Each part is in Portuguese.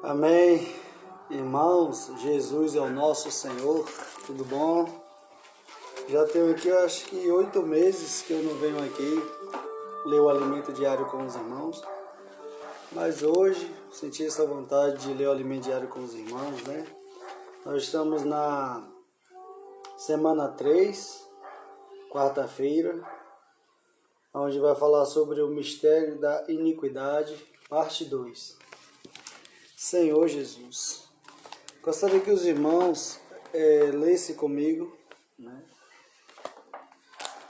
Amém. Irmãos, Jesus é o nosso Senhor, tudo bom? Já tenho aqui, eu acho que 8 meses que eu não venho aqui ler o alimento diário com os irmãos. Mas hoje senti essa vontade de ler o alimento diário com os irmãos, né? Nós estamos na semana 3, quarta-feira, onde vai falar sobre o mistério da iniquidade, parte 2. Senhor Jesus, gostaria que os irmãos lessem comigo, né,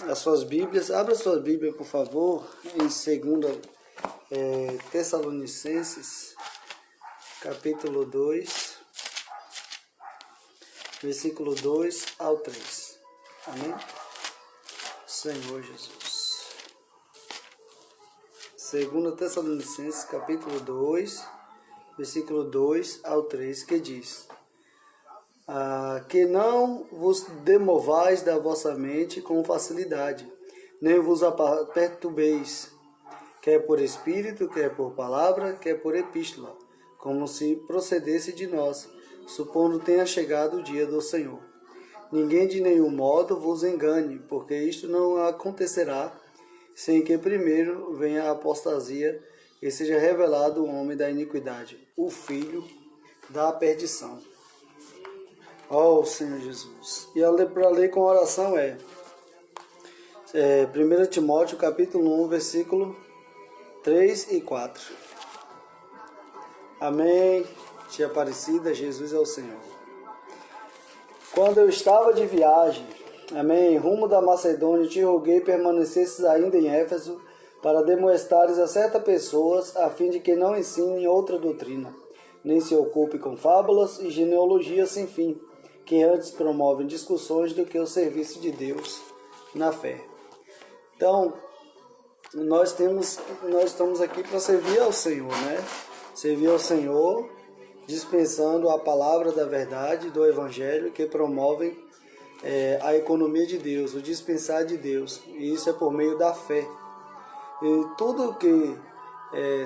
as suas Bíblias. Abra sua Bíblia, por favor, em 2 Tessalonicenses, capítulo 2, versículo 2 ao 3. Amém? Senhor Jesus. 2 Tessalonicenses, capítulo 2, versículo 2 ao 3, que diz: que não vos demovais da vossa mente com facilidade, nem vos perturbeis, quer por espírito, quer por palavra, quer por epístola, como se procedesse de nós, supondo tenha chegado o dia do Senhor. Ninguém de nenhum modo vos engane, porque isto não acontecerá sem que primeiro venha a apostasia e seja revelado o homem da iniquidade, o filho da perdição. Ó Senhor Jesus. E para ler com oração 1 Timóteo capítulo 1, versículo 3 e 4. Amém. Tia Aparecida, Jesus é o Senhor. Quando eu estava de viagem, amém, rumo da Macedônia, te roguei permanecesses ainda em Éfeso, para demonstrares a certas pessoas, a fim de que não ensinem outra doutrina, nem se ocupe com fábulas e genealogias sem fim, que antes promovem discussões do que o serviço de Deus na fé. Então, nós estamos aqui para servir ao Senhor, né? Servir ao Senhor, dispensando a palavra da verdade, do Evangelho, que promovem a economia de Deus, o dispensar de Deus. E isso é por meio da fé. E tudo que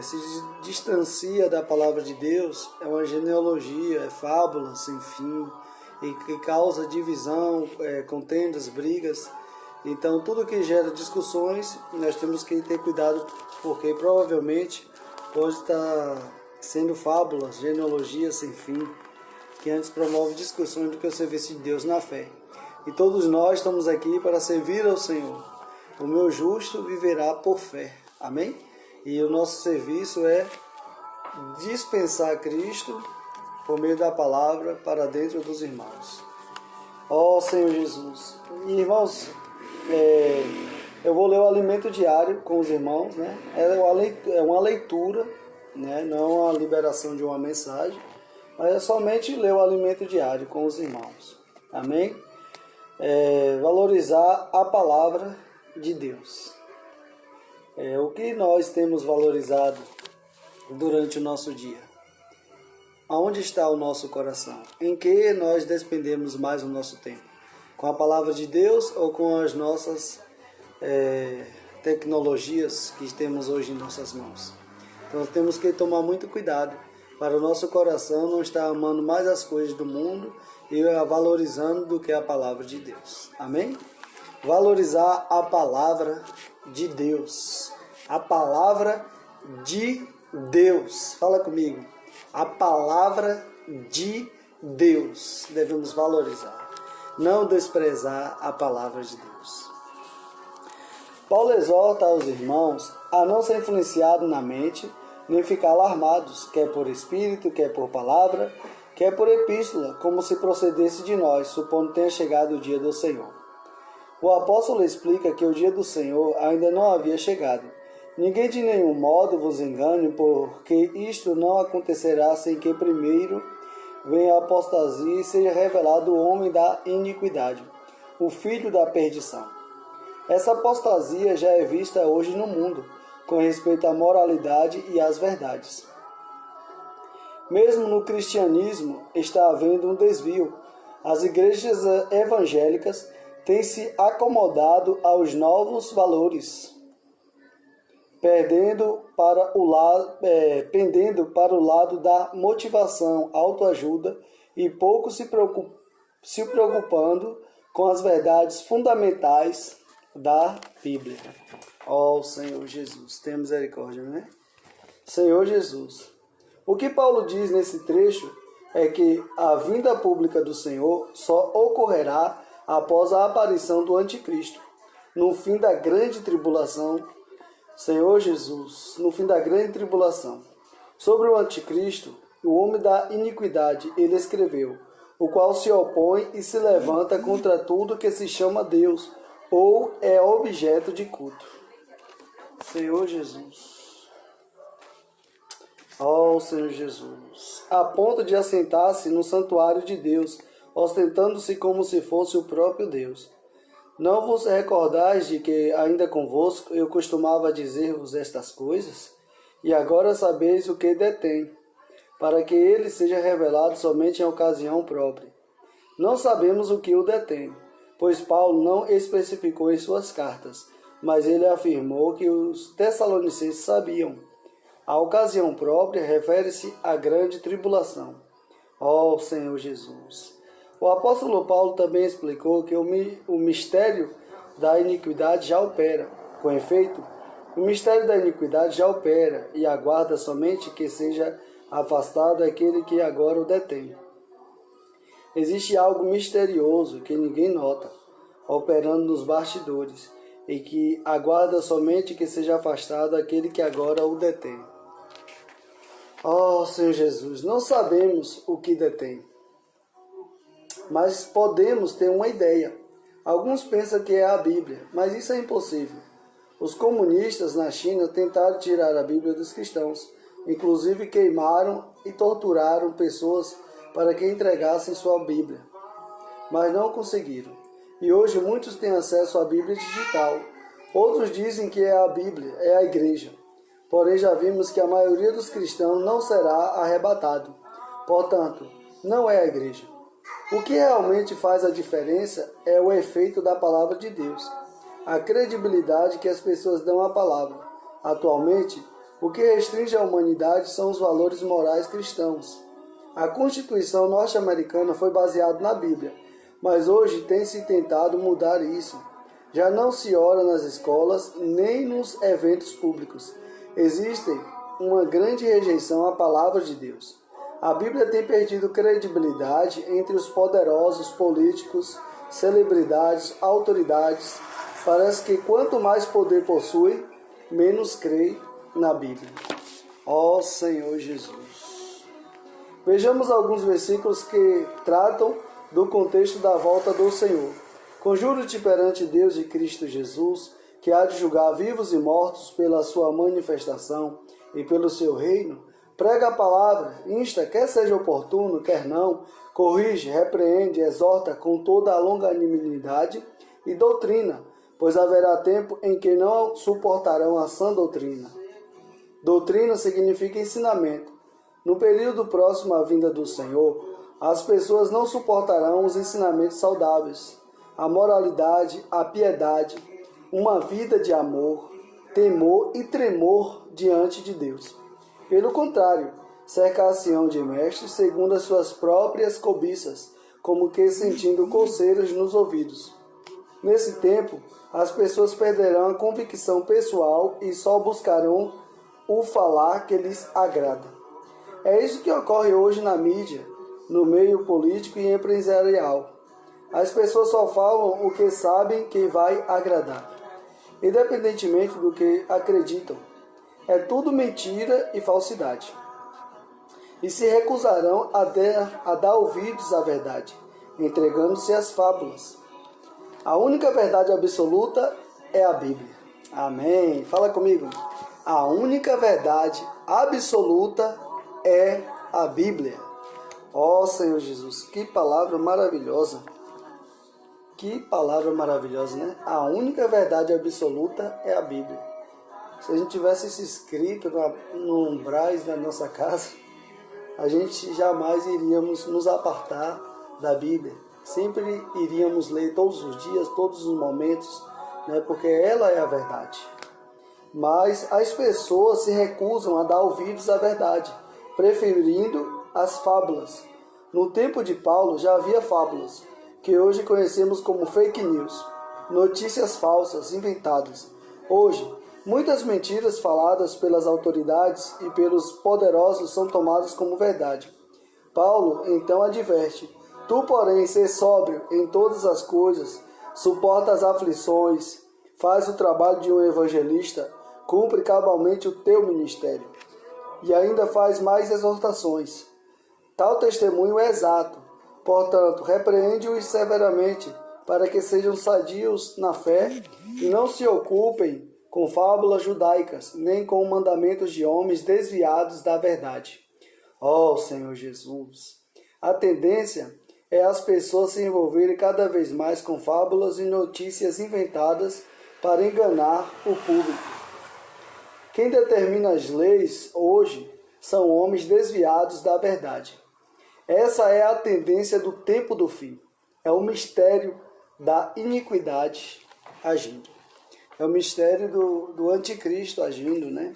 se distancia da palavra de Deus é uma genealogia, é fábula sem fim, e que causa divisão, contendas, brigas. Então, tudo que gera discussões, nós temos que ter cuidado, porque provavelmente pode estar sendo fábulas, genealogias sem fim, que antes promove discussões do que o serviço de Deus na fé. E todos nós estamos aqui para servir ao Senhor. O meu justo viverá por fé. Amém? E o nosso serviço é dispensar Cristo por meio da palavra para dentro dos irmãos. Ó Senhor Jesus. E, irmãos, eu vou ler o alimento diário com os irmãos, né? É uma leitura, né? Não é uma liberação de uma mensagem, mas é somente ler o alimento diário com os irmãos. Amém? Valorizar a palavra de Deus. O que nós temos valorizado durante o nosso dia? Aonde está o nosso coração? Em que nós despendemos mais o nosso tempo? Com a palavra de Deus ou com as nossas tecnologias que temos hoje em nossas mãos? Então temos que tomar muito cuidado para o nosso coração não estar amando mais as coisas do mundo e a valorizando do que a palavra de Deus. Amém? Valorizar a palavra de Deus. A palavra de Deus. Fala comigo. A palavra de Deus devemos valorizar. Não desprezar a palavra de Deus. Paulo exorta aos irmãos a não ser influenciado na mente, nem ficar alarmados, quer por espírito, quer por palavra, quer por epístola, como se procedesse de nós, supondo tenha chegado o dia do Senhor. O apóstolo explica que o dia do Senhor ainda não havia chegado. Ninguém de nenhum modo vos engane, porque isto não acontecerá sem que primeiro venha a apostasia e seja revelado o homem da iniquidade, o filho da perdição. Essa apostasia já é vista hoje no mundo, com respeito à moralidade e às verdades. Mesmo no cristianismo está havendo um desvio. As igrejas evangélicas têm se acomodado aos novos valores pendendo para o lado da motivação, autoajuda e pouco se preocupando com as verdades fundamentais da Bíblia. Ó Senhor Jesus, tenha misericórdia, né? Senhor Jesus, o que Paulo diz nesse trecho é que a vinda pública do Senhor só ocorrerá após a aparição do Anticristo, no fim da grande tribulação. Senhor Jesus, no fim da grande tribulação. Sobre o Anticristo, o homem da iniquidade, ele escreveu, o qual se opõe e se levanta contra tudo que se chama Deus, ou é objeto de culto. Senhor Jesus. Ó Senhor Jesus. A ponto de assentar-se no santuário de Deus, ostentando-se como se fosse o próprio Deus. Não vos recordais de que, ainda convosco, eu costumava dizer-vos estas coisas? E agora sabeis o que detém, para que ele seja revelado somente em ocasião própria. Não sabemos o que o detém, pois Paulo não especificou em suas cartas, mas ele afirmou que os tessalonicenses sabiam. A ocasião própria refere-se à grande tribulação. Ó Senhor Jesus! O apóstolo Paulo também explicou que o mistério da iniquidade já opera. Com efeito, o mistério da iniquidade já opera e aguarda somente que seja afastado aquele que agora o detém. Existe algo misterioso que ninguém nota, operando nos bastidores, e que aguarda somente que seja afastado aquele que agora o detém. Ó Senhor Jesus, não sabemos o que detém, mas podemos ter uma ideia. Alguns pensam que é a Bíblia, mas isso é impossível. Os comunistas na China tentaram tirar a Bíblia dos cristãos, inclusive queimaram e torturaram pessoas para que entregassem sua Bíblia, mas não conseguiram. E hoje muitos têm acesso à Bíblia digital. Outros dizem que é a Bíblia, é a igreja. Porém já vimos que a maioria dos cristãos não será arrebatado. Portanto, não é a igreja. O que realmente faz a diferença é o efeito da palavra de Deus, a credibilidade que as pessoas dão à palavra. Atualmente, o que restringe a humanidade são os valores morais cristãos. A Constituição norte-americana foi baseada na Bíblia, mas hoje tem se tentado mudar isso. Já não se ora nas escolas nem nos eventos públicos. Existe uma grande rejeição à palavra de Deus. A Bíblia tem perdido credibilidade entre os poderosos, políticos, celebridades, autoridades. Parece que quanto mais poder possui, menos crê na Bíblia. Ó Senhor Jesus! Vejamos alguns versículos que tratam do contexto da volta do Senhor. Conjuro-te perante Deus e Cristo Jesus, que há de julgar vivos e mortos pela sua manifestação e pelo seu reino. Prega a palavra, insta, quer seja oportuno, quer não, corrige, repreende, exorta com toda a longanimidade e doutrina, pois haverá tempo em que não suportarão a sã doutrina. Doutrina significa ensinamento. No período próximo à vinda do Senhor, as pessoas não suportarão os ensinamentos saudáveis, a moralidade, a piedade, uma vida de amor, temor e tremor diante de Deus. Pelo contrário, cercar-se-ão de mestres segundo as suas próprias cobiças, como que sentindo coceiras nos ouvidos. Nesse tempo, as pessoas perderão a convicção pessoal e só buscarão o falar que lhes agrada. É isso que ocorre hoje na mídia, no meio político e empresarial. As pessoas só falam o que sabem que vai agradar, independentemente do que acreditam. É tudo mentira e falsidade. E se recusarão a dar ouvidos à verdade, entregando-se às fábulas. A única verdade absoluta é a Bíblia. Amém. Fala comigo. A única verdade absoluta é a Bíblia. Ó Senhor Jesus, que palavra maravilhosa. Que palavra maravilhosa, né? A única verdade absoluta é a Bíblia. Se a gente tivesse isso escrito no umbrais da nossa casa, a gente jamais iríamos nos apartar da Bíblia. Sempre iríamos ler todos os dias, todos os momentos, né? Porque ela é a verdade. Mas as pessoas se recusam a dar ouvidos à verdade, preferindo as fábulas. No tempo de Paulo já havia fábulas, que hoje conhecemos como fake news, notícias falsas, inventadas. Hoje, muitas mentiras faladas pelas autoridades e pelos poderosos são tomadas como verdade. Paulo então adverte: tu, porém, sê sóbrio em todas as coisas, suporta as aflições, faz o trabalho de um evangelista, cumpre cabalmente o teu ministério. E ainda faz mais exortações. Tal testemunho é exato. Portanto, repreende-os severamente, para que sejam sadios na fé e não se ocupem com fábulas judaicas, nem com mandamentos de homens desviados da verdade. Ó Senhor Jesus! A tendência é as pessoas se envolverem cada vez mais com fábulas e notícias inventadas para enganar o público. Quem determina as leis hoje são homens desviados da verdade. Essa é a tendência do tempo do fim. É o mistério da iniquidade agindo. É o mistério do anticristo agindo, né?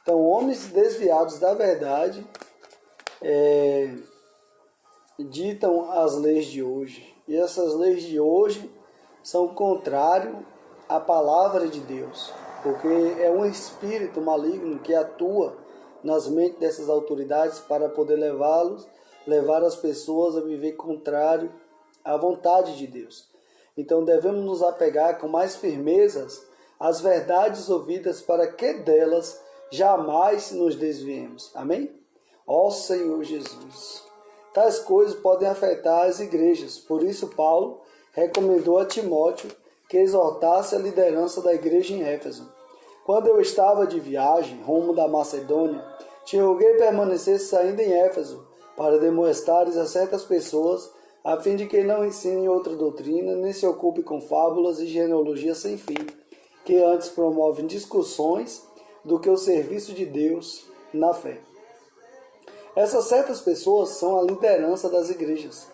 Então, homens desviados da verdade ditam as leis de hoje. E essas leis de hoje são contrárias à palavra de Deus, porque é um espírito maligno que atua nas mentes dessas autoridades para poder levar as pessoas a viver contrário à vontade de Deus. Então devemos nos apegar com mais firmezas às verdades ouvidas, para que delas jamais nos desviemos. Amém? Ó Senhor Jesus! Tais coisas podem afetar as igrejas. Por isso Paulo recomendou a Timóteo que exortasse a liderança da igreja em Éfeso. Quando eu estava de viagem rumo da Macedônia, te roguei permanecesses ainda em Éfeso, para demonstrares a certas pessoas, a fim de que não ensinem outra doutrina, nem se ocupe com fábulas e genealogias sem fim, que antes promovem discussões do que o serviço de Deus na fé. Essas certas pessoas são a liderança das igrejas.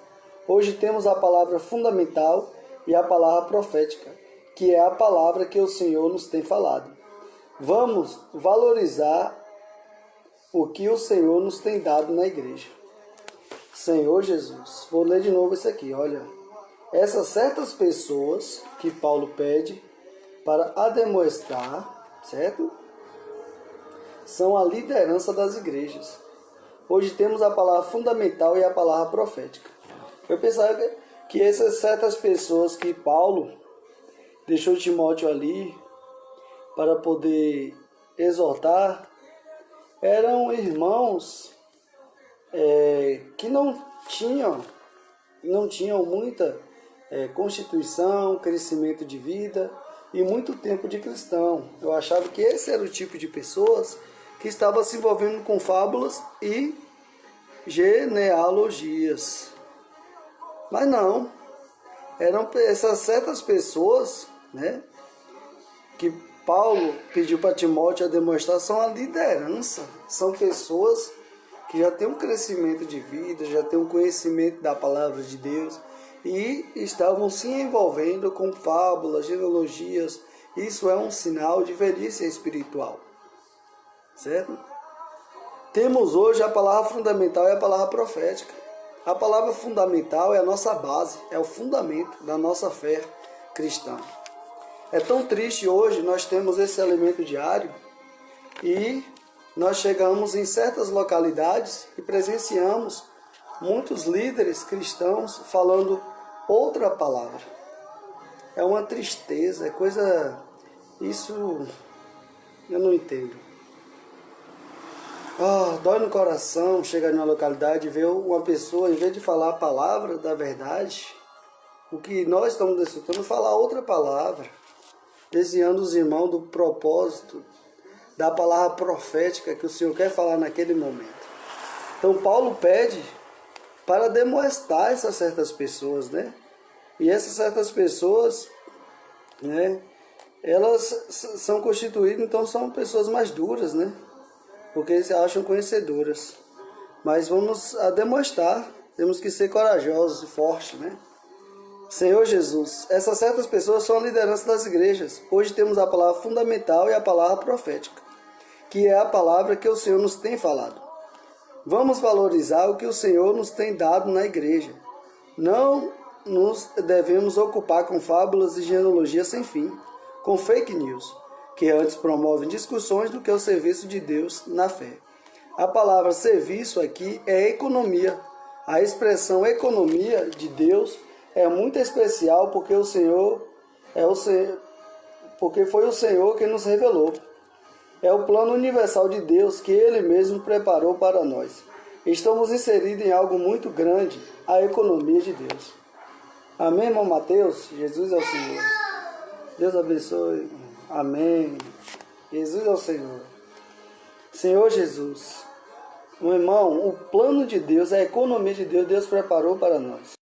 Hoje temos a palavra fundamental e a palavra profética, que é a palavra que o Senhor nos tem falado. Vamos valorizar o que o Senhor nos tem dado na igreja. Senhor Jesus, vou ler de novo isso aqui, olha. Essas certas pessoas que Paulo pede para admoestar, certo? São a liderança das igrejas. Hoje temos a palavra fundamental e a palavra profética. Eu pensava que essas certas pessoas que Paulo deixou Timóteo ali para poder exortar eram irmãos que não tinham muita constituição, crescimento de vida e muito tempo de cristão. Eu achava que esse era o tipo de pessoas que estava se envolvendo com fábulas e genealogias. Mas não, eram essas certas pessoas, né, que Paulo pediu para Timóteo a demonstrar, são a liderança, são pessoas que já têm um crescimento de vida, já têm um conhecimento da palavra de Deus e estavam se envolvendo com fábulas, genealogias. Isso é um sinal de velhice espiritual. Certo? Temos hoje a palavra fundamental e a palavra profética. A palavra fundamental é a nossa base, é o fundamento da nossa fé cristã. É tão triste hoje nós temos esse alimento diário e nós chegamos em certas localidades e presenciamos muitos líderes cristãos falando outra palavra. É uma tristeza, é coisa... Isso eu não entendo. Dói no coração chegar numa localidade e ver uma pessoa, em vez de falar a palavra da verdade, o que nós estamos desfrutando, falar outra palavra, desviando os irmãos do propósito, da palavra profética que o Senhor quer falar naquele momento. Então Paulo pede para demonstrar essas certas pessoas, né? E essas certas pessoas, né, elas são constituídas, então são pessoas mais duras, né? Porque eles se acham conhecedoras. Mas vamos a demonstrar, temos que ser corajosos e fortes, né? Senhor Jesus, essas certas pessoas são a liderança das igrejas. Hoje temos a palavra fundamental e a palavra profética, que é a palavra que o Senhor nos tem falado. Vamos valorizar o que o Senhor nos tem dado na igreja. Não nos devemos ocupar com fábulas e genealogia sem fim, com fake news, que antes promovem discussões do que o serviço de Deus na fé. A palavra serviço aqui é economia. A expressão economia de Deus é muito especial porque porque foi o Senhor que nos revelou. É o plano universal de Deus que Ele mesmo preparou para nós. Estamos inseridos em algo muito grande, a economia de Deus. Amém, irmão Mateus? Jesus é o Senhor. Deus abençoe. Amém. Jesus é o Senhor. Senhor Jesus. Meu irmão, o plano de Deus, a economia de Deus, Deus preparou para nós.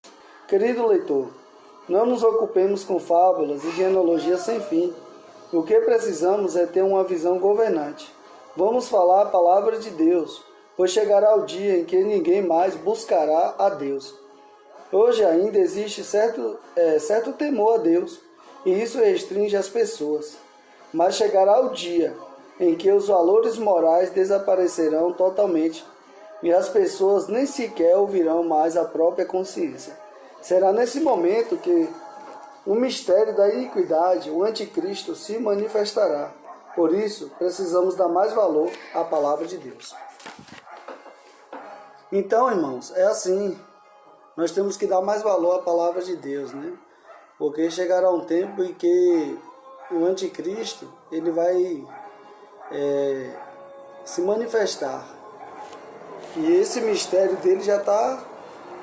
Querido leitor, não nos ocupemos com fábulas e genealogias sem fim. O que precisamos é ter uma visão governante. Vamos falar a palavra de Deus, pois chegará o dia em que ninguém mais buscará a Deus. Hoje ainda existe certo temor a Deus, e isso restringe as pessoas. Mas chegará o dia em que os valores morais desaparecerão totalmente, e as pessoas nem sequer ouvirão mais a própria consciência. Será nesse momento que o mistério da iniquidade, o anticristo, se manifestará. Por isso, precisamos dar mais valor à palavra de Deus. Então, irmãos, é assim. Nós temos que dar mais valor à palavra de Deus, né? Porque chegará um tempo em que o anticristo, ele vai se manifestar. E esse mistério dele já está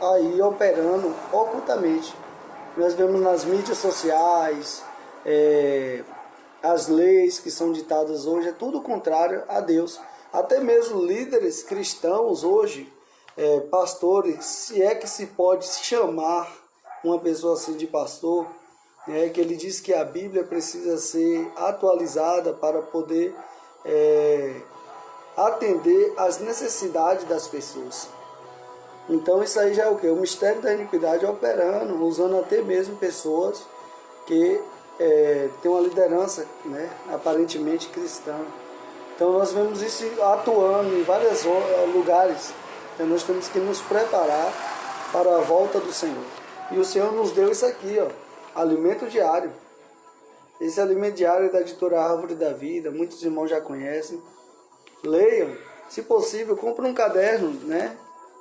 aí operando ocultamente. Nós vemos nas mídias sociais, as leis que são ditadas hoje, é tudo contrário a Deus. Até mesmo líderes cristãos hoje, pastores, se é que se pode chamar uma pessoa assim de pastor, que ele diz que a Bíblia precisa ser atualizada para poder atender às necessidades das pessoas. Então isso aí já é o quê? O mistério da iniquidade operando, usando até mesmo pessoas que têm uma liderança, né, aparentemente cristã. Então nós vemos isso atuando em vários lugares. Então nós temos que nos preparar para a volta do Senhor. E o Senhor nos deu isso aqui, ó, alimento diário. Esse alimento diário é da editora Árvore da Vida, muitos irmãos já conhecem. Leiam, se possível, compre um caderno, né?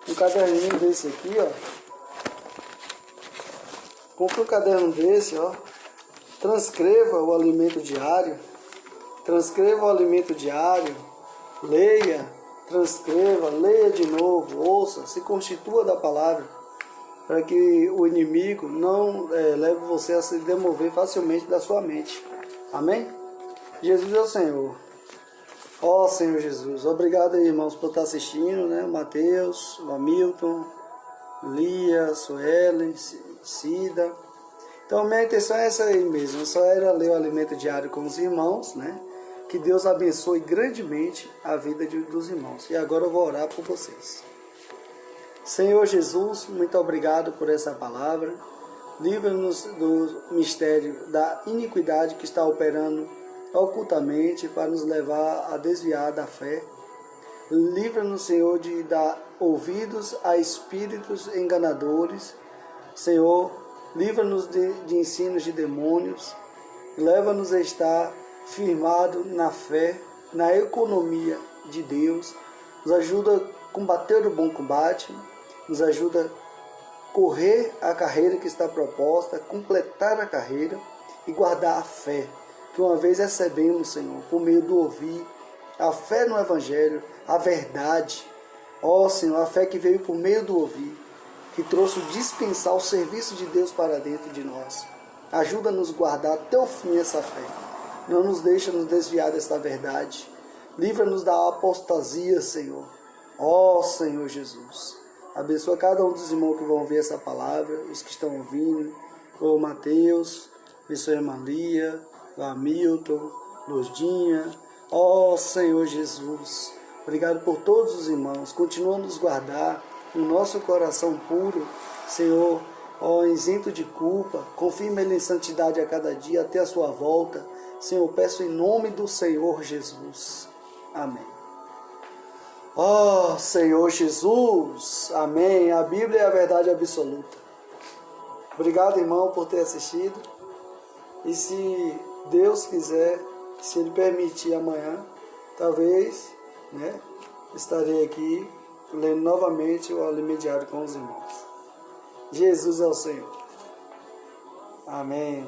Um caderninho desse aqui, ó. Compre um caderno desse, ó. Transcreva o alimento diário. Transcreva o alimento diário. Leia, transcreva, leia de novo, ouça, se constitua da palavra, para que o inimigo não leve você a se demover facilmente da sua mente. Amém? Jesus é o Senhor. Ó Senhor Jesus, obrigado aí, irmãos, por estar assistindo, né? O Mateus, o Hamilton, Lia, Suelen, Cida. Então minha intenção é essa aí mesmo, só era ler o alimento diário com os irmãos, né? Que Deus abençoe grandemente a vida dos irmãos. E agora eu vou orar por vocês. Senhor Jesus, muito obrigado por essa palavra. Livra-nos do mistério da iniquidade que está operando ocultamente para nos levar a desviar da fé. Livra-nos, Senhor, de dar ouvidos a espíritos enganadores. Senhor, livra-nos de ensinos de demônios. Leva-nos a estar firmado na fé, na economia de Deus. Nos ajuda a combater o bom combate. Nos ajuda a correr a carreira que está proposta, completar a carreira e guardar a fé que uma vez recebemos, Senhor, por meio do ouvir, a fé no Evangelho, a verdade. Ó Senhor, a fé que veio por meio do ouvir, que trouxe o dispensar o serviço de Deus para dentro de nós. Ajuda-nos a guardar até o fim essa fé. Não nos deixa nos desviar desta verdade. Livra-nos da apostasia, Senhor. Ó Senhor Jesus. Abençoa cada um dos irmãos que vão ouvir essa palavra, os que estão ouvindo. Ô Mateus, abençoa a irmã Lia, o Hamilton, Lurdinha. Ó Senhor Jesus. Obrigado por todos os irmãos. Continua a nos guardar no nosso coração puro, Senhor, ó, isento de culpa. Confirma ele em santidade a cada dia até a sua volta. Senhor, eu peço em nome do Senhor Jesus. Amém. Ó, Senhor Jesus. Amém. A Bíblia é a verdade absoluta. Obrigado, irmão, por ter assistido. E se Deus quiser, se Ele permitir amanhã, talvez, né, estarei aqui lendo novamente o Alimento Diário com os irmãos. Jesus é o Senhor. Amém.